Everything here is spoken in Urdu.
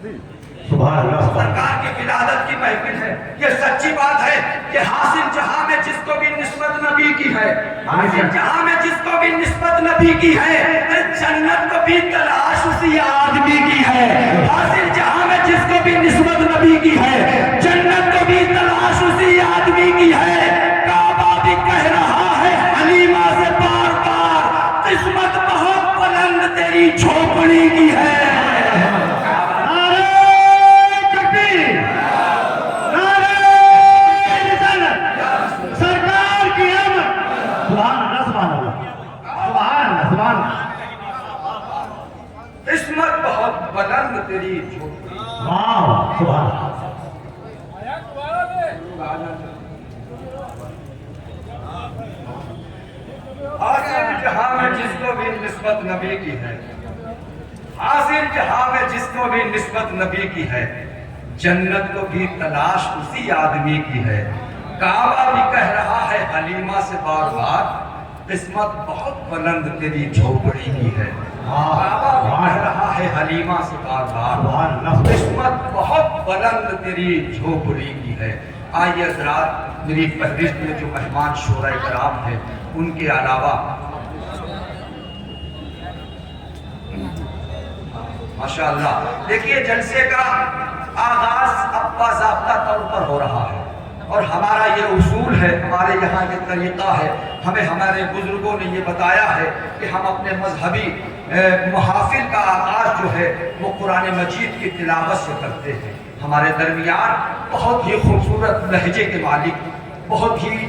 سبحان اللہ سرکار کی ولادت کی محفل ہے، یہ سچی بات ہے کہ حاصل جہاں میں جس کو بھی نسبت نبی کی ہے، حاصل جہاں میں جس کو بھی نسبت نبی کی ہے، جنت کو بھی تلاش اسی آدمی کی ہے۔ حاصل جہاں میں جس کو بھی نسبت نبی کی ہے، جنت کو بھی تلاش اسی آدمی کی ہے۔ کعبہ بھی کہہ رہا ہے حلیمہ سے بار بار، قسمت بہت بلند تیری جھوپڑی کی ہے۔ قسمت بہت بلند تیری جھوپڑی۔ سبحان حاصل جہاں میں جس کو بھی نسبت نبی کی ہے، حاصل جہاں میں جس کو بھی نسبت نبی کی ہے، جنت کو بھی تلاش اسی آدمی کی ہے۔ کعبہ بھی کہہ رہا ہے حلیمہ سے بار بار، قسمت بہت بلند تیری جھوپڑی کی ہے۔ کعبہ بھی کہہ رہا ہے حلیمہ سے بار بار، قسمت بہت بلند تیری جھوپڑی کی ہے۔ آئیے حضرات، میری فہرست میں جو مہمان شورا کرام ہیں ان کے علاوہ ماشاءاللہ دیکھیے جلسے کا آغاز اب باضابطہ طور پر ہو رہا ہے، اور ہمارا یہ اصول ہے، ہمارے یہاں یہ طریقہ ہے، ہمیں ہمارے بزرگوں نے یہ بتایا ہے کہ ہم اپنے مذہبی محافل کا آغاز جو ہے وہ قرآن مجید کی تلاوت سے کرتے ہیں۔ ہمارے درمیان بہت ہی خوبصورت لہجے کے مالک، بہت ہی